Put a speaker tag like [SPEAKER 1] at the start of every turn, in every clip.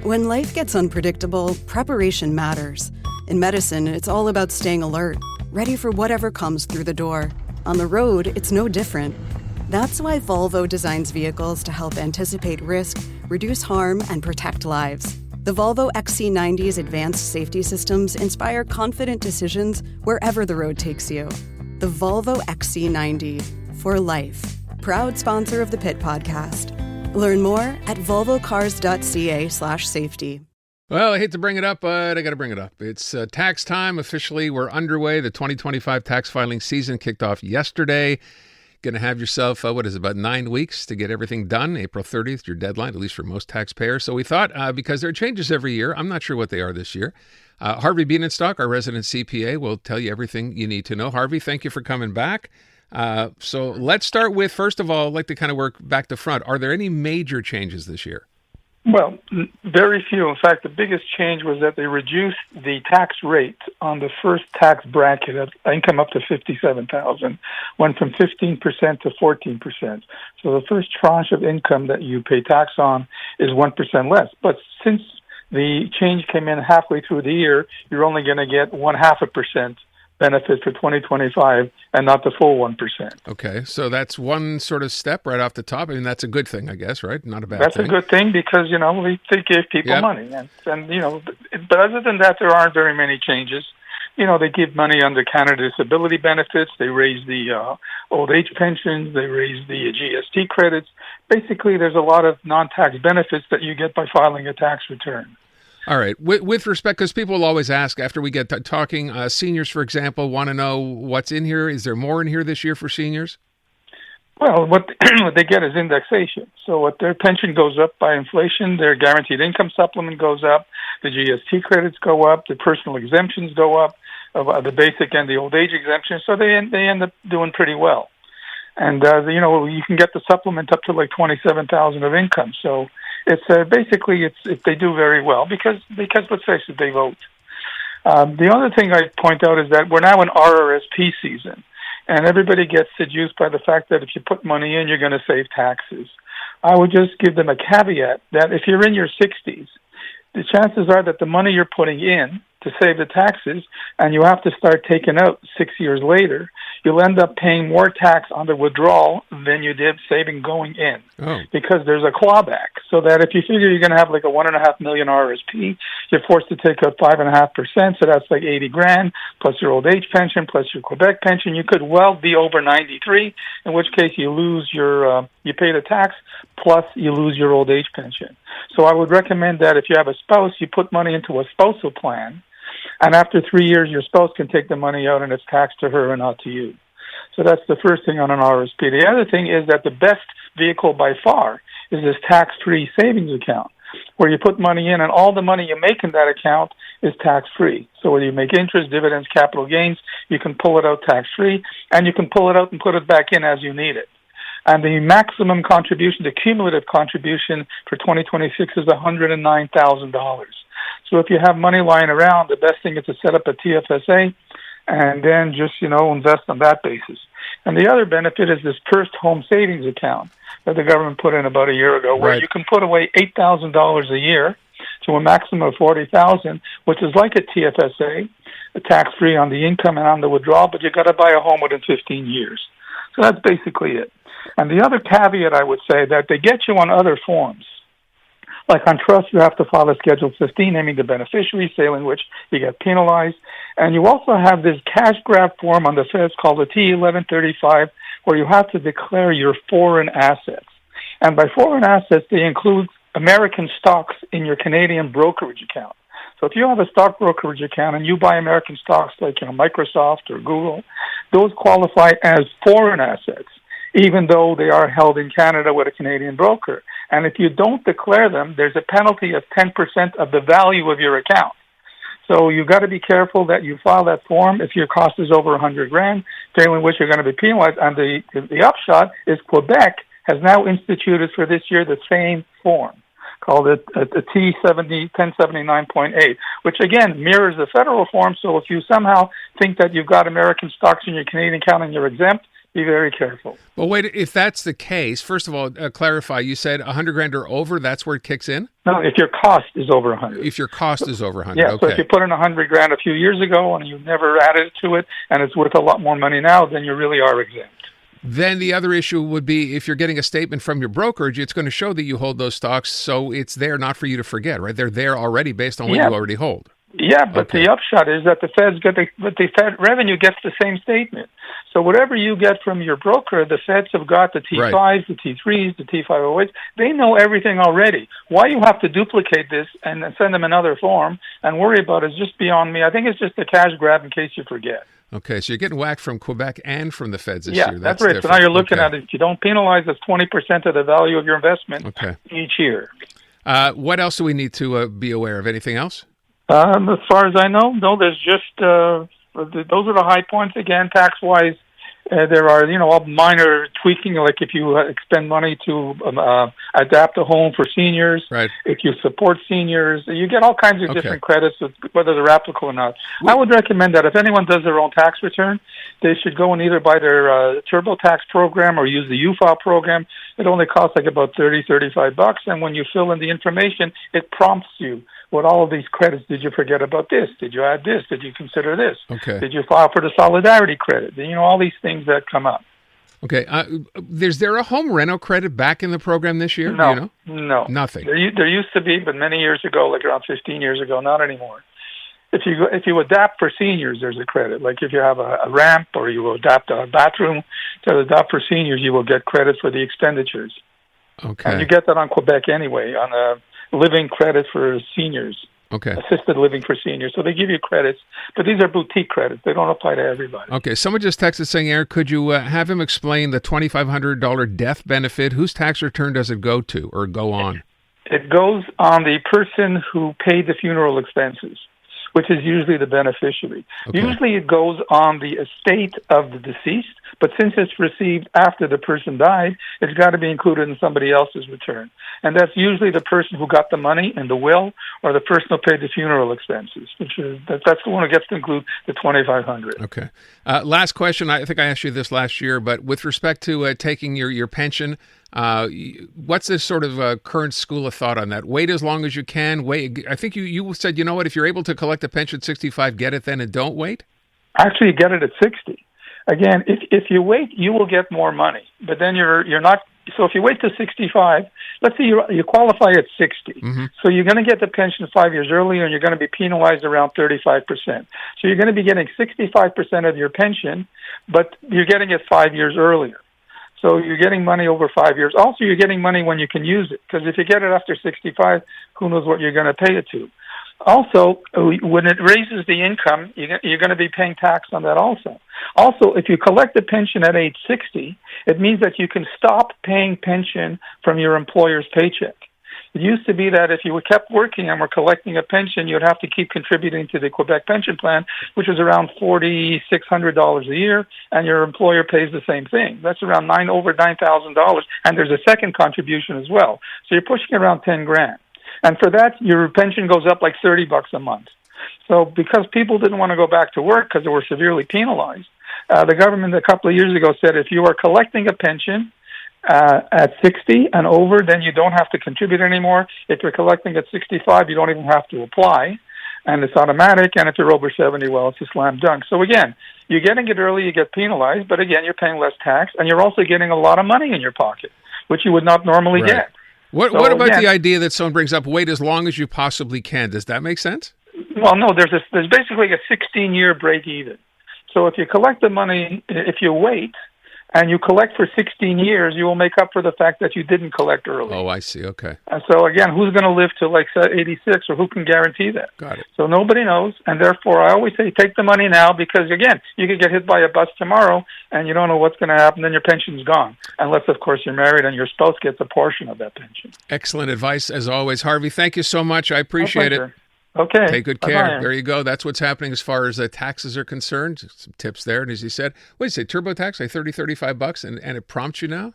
[SPEAKER 1] When life gets unpredictable, preparation matters. In medicine, it's all about staying alert, ready for whatever comes through the door. On the road, it's no different. That's why Volvo designs vehicles to help anticipate risk, reduce harm, and protect lives. The Volvo XC90's advanced safety systems inspire confident decisions wherever the road takes you. The Volvo XC90, for life. Proud sponsor of the Pit Podcast. Learn more at volvocars.ca/safety.
[SPEAKER 2] Well, I hate to bring it up, but I got to bring it up. It's tax time. Officially, we're underway. The 2025 tax filing season kicked off yesterday. Going to have yourself, about 9 weeks to get everything done. April 30th, your deadline, at least for most taxpayers. So we thought, because there are changes every year, I'm not sure what they are this year. Harvey Bienenstock, our resident CPA, will tell you everything you need to know. Harvey, thank you for coming back. So let's start with, first of all, I'd like to kind of work back to front. Are there any major changes this year?
[SPEAKER 3] Well, very few. In fact, the biggest change was that they reduced the tax rate on the first tax bracket of income up to $57,000, went from 15% to 14%. So the first tranche of income that you pay tax on is 1% less. But since the change came in halfway through the year, you're only going to get 0.5% benefit for 2025 and not the full 1%.
[SPEAKER 2] Okay, so that's one sort of step right off the top. I mean, that's a good thing, I guess, right? Not a bad
[SPEAKER 3] thing.
[SPEAKER 2] That's
[SPEAKER 3] a good thing because, they give people money. But other than that, there aren't very many changes. They give money under Canada disability benefits. They raise the old age pensions. They raise the GST credits. Basically, there's a lot of non-tax benefits that you get by filing a tax return.
[SPEAKER 2] All right. With respect, because people will always ask after we get talking, seniors, for example, want to know what's in here. Is there more in here this year for seniors?
[SPEAKER 3] Well, what they get is indexation. So what their pension goes up by inflation, their guaranteed income supplement goes up, the GST credits go up, the personal exemptions go up, the basic and the old age exemption. So they end up doing pretty well. And, you can get the supplement up to like $27,000 of income. So it's basically they do very well because let's face it, they vote. The other thing I'd point out is that we're now in RRSP season, and everybody gets seduced by the fact that if you put money in, you're going to save taxes. I would just give them a caveat that if you're in your 60s, the chances are that the money you're putting in to save the taxes and you have to start taking out 6 years later, you'll end up paying more tax on the withdrawal than you did saving going in. Because there's a clawback. So that if you figure you're going to have like a $1.5 million RSP, you're forced to take out 5.5%. So that's like $80,000 plus your old age pension, plus your Quebec pension. You could well be over 93, in which case you lose your, you pay the tax plus you lose your old age pension. So I would recommend that if you have a spouse, you put money into a spousal plan. And after 3 years, your spouse can take the money out and it's taxed to her and not to you. So that's the first thing on an RSP. The other thing is that the best vehicle by far is this tax-free savings account, where you put money in and all the money you make in that account is tax-free. So whether you make interest, dividends, capital gains, you can pull it out tax-free, and you can pull it out and put it back in as you need it. And the maximum contribution, the cumulative contribution for 2026 is $109,000. So if you have money lying around, the best thing is to set up a TFSA and then just, invest on that basis. And the other benefit is this first home savings account that the government put in about a year ago, where you can put away $8,000 a year to a maximum of $40,000, which is like a TFSA, tax-free on the income and on the withdrawal, but you got to buy a home within 15 years. So that's basically it. And the other caveat I would say that they get you on other forms. Like on trust, you have to file a Schedule 15, naming the beneficiary, failing which you get penalized. And you also have this cash grab form on the feds called the T1135, where you have to declare your foreign assets. And by foreign assets, they include American stocks in your Canadian brokerage account. So if you have a stock brokerage account and you buy American stocks like Microsoft or Google, those qualify as foreign assets, even though they are held in Canada with a Canadian broker. And if you don't declare them, there's a penalty of 10% of the value of your account. So you've got to be careful that you file that form if your cost is over $100,000, failing which you're going to be penalized. And the upshot is Quebec has now instituted for this year the same form, called a T1079.8, which again mirrors the federal form. So if you somehow think that you've got American stocks in your Canadian account and you're exempt, Be very careful.
[SPEAKER 2] Well, wait, if that's the case, first of all, clarify, you said 100 grand or over, that's where it kicks in?
[SPEAKER 3] No, if your cost is over 100.
[SPEAKER 2] If your cost is over 100,
[SPEAKER 3] yeah,
[SPEAKER 2] okay.
[SPEAKER 3] So if you put in 100 grand a few years ago and you never added to it and it's worth a lot more money now, then you really are exempt.
[SPEAKER 2] Then the other issue would be if you're getting a statement from your brokerage, it's going to show that you hold those stocks, so it's there not for you to forget, right? They're there already based on what you already hold.
[SPEAKER 3] Yeah, but the upshot is that the Fed Fed revenue gets the same statement. So whatever you get from your broker, the Feds have got the T5s, right, the T3s, the T508s. They know everything already. Why you have to duplicate this and send them another form and worry about it is just beyond me. I think it's just a cash grab in case you forget.
[SPEAKER 2] Okay, so you're getting whacked from Quebec and from the Feds this
[SPEAKER 3] year.
[SPEAKER 2] Yeah,
[SPEAKER 3] that's right.
[SPEAKER 2] Different.
[SPEAKER 3] So now you're looking at it. If you don't penalize, it's 20% of the value of your investment each year.
[SPEAKER 2] What else do we need to be aware of? Anything else?
[SPEAKER 3] As far as I know, no, there's just, those are the high points. Again, tax-wise, there are, all minor tweaking, like if you expend money to adapt a home for seniors,
[SPEAKER 2] right,
[SPEAKER 3] if you support seniors, you get all kinds of different credits, whether they're applicable or not. I would recommend that if anyone does their own tax return, they should go and either buy their TurboTax program or use the UFile program. It only costs like about $35, and when you fill in the information, it prompts you. What all of these credits, did you forget about this? Did you add this? Did you consider this?
[SPEAKER 2] Okay.
[SPEAKER 3] Did you file for the solidarity credit? All these things that come up.
[SPEAKER 2] Okay. Is there a home reno credit back in the program this year?
[SPEAKER 3] No.
[SPEAKER 2] Do you know?
[SPEAKER 3] No.
[SPEAKER 2] Nothing.
[SPEAKER 3] There used to be, but many years ago, like around 15 years ago, not anymore. If you adapt for seniors, there's a credit. Like if you have a ramp or you adapt a bathroom to adapt for seniors, you will get credit for the expenditures.
[SPEAKER 2] Okay.
[SPEAKER 3] And you get that on Quebec anyway, on a living credit for seniors.
[SPEAKER 2] Okay.
[SPEAKER 3] Assisted living for seniors. So they give you credits, but these are boutique credits. They don't apply to everybody.
[SPEAKER 2] Okay. Someone just texted saying, Aaron, could you have him explain the $2,500 death benefit? Whose tax return does it go to or go on?
[SPEAKER 3] It goes on the person who paid the funeral expenses, which is usually the beneficiary. Okay. Usually it goes on the estate of the deceased, but since it's received after the person died, it's got to be included in somebody else's return. And that's usually the person who got the money in the will or the person who paid the funeral expenses, that's the one who gets to include the $2,500.
[SPEAKER 2] Okay. Last question. I think I asked you this last year, but with respect to taking your pension, what's this sort of current school of thought on that? Wait as long as you can. Wait. I think you said, what, if you're able to collect a pension at 65, get it then and don't wait?
[SPEAKER 3] Actually, you get it at 60. Again, if you wait, you will get more money. But then you're not. So if you wait to 65, let's say you qualify at 60. Mm-hmm. So you're going to get the pension 5 years earlier, and you're going to be penalized around 35%. So you're going to be getting 65% of your pension, but you're getting it 5 years earlier. So you're getting money over 5 years. Also, you're getting money when you can use it, because if you get it after 65, who knows what you're going to pay it to. Also, when it raises the income, you're going to be paying tax on that also. Also, if you collect a pension at age 60, it means that you can stop paying pension from your employer's paycheck. It used to be that if you kept working and were collecting a pension, you'd have to keep contributing to the Quebec pension plan, which is around $4,600 a year, and your employer pays the same thing. That's around over $9,000, and there's a second contribution as well. So you're pushing around $10,000. And for that, your pension goes up like $30 a month. So because people didn't want to go back to work because they were severely penalized, the government a couple of years ago said if you are collecting a pension at 60 and over, then you don't have to contribute anymore. If you're collecting at 65, you don't even have to apply, and it's automatic. And if you're over 70, well, it's a slam dunk. So again, you're getting it early, you get penalized, but again, you're paying less tax, and you're also getting a lot of money in your pocket, which you would not normally get.
[SPEAKER 2] What about the idea that someone brings up, wait as long as you possibly can? Does that make sense?
[SPEAKER 3] Well, no, there's basically a 16-year break even. So if you collect the money, if you wait, and you collect for 16 years, you will make up for the fact that you didn't collect early.
[SPEAKER 2] Oh, I see. Okay.
[SPEAKER 3] And so, again, who's going to live to like 86, or who can guarantee that?
[SPEAKER 2] Got it.
[SPEAKER 3] So nobody knows, and therefore I always say take the money now because, again, you could get hit by a bus tomorrow, and you don't know what's going to happen, then your pension's gone. Unless, of course, you're married and your spouse gets a portion of that pension.
[SPEAKER 2] Excellent advice, as always. Harvey, thank you so much. I appreciate it.
[SPEAKER 3] Okay.
[SPEAKER 2] Take good care.
[SPEAKER 3] Bye-bye.
[SPEAKER 2] There you go. That's what's happening as far as taxes are concerned. Some tips there. And as you said, what did you say, TurboTax, like $35, and it prompts you now?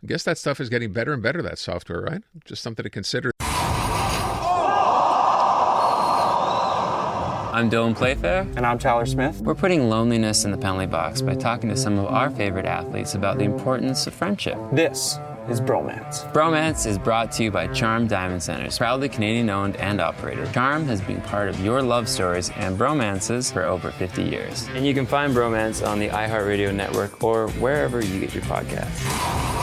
[SPEAKER 2] I guess that stuff is getting better and better, that software, right? Just something to consider.
[SPEAKER 4] I'm Dylan Playfair.
[SPEAKER 5] And I'm Tyler Smith.
[SPEAKER 4] We're putting loneliness in the penalty box by talking to some of our favorite athletes about the importance of friendship.
[SPEAKER 5] This is Bromance.
[SPEAKER 4] Bromance is brought to you by Charm Diamond Centers, proudly Canadian-owned and operated. Charm has been part of your love stories and bromances for over 50 years. And you can find Bromance on the iHeartRadio network or wherever you get your podcasts.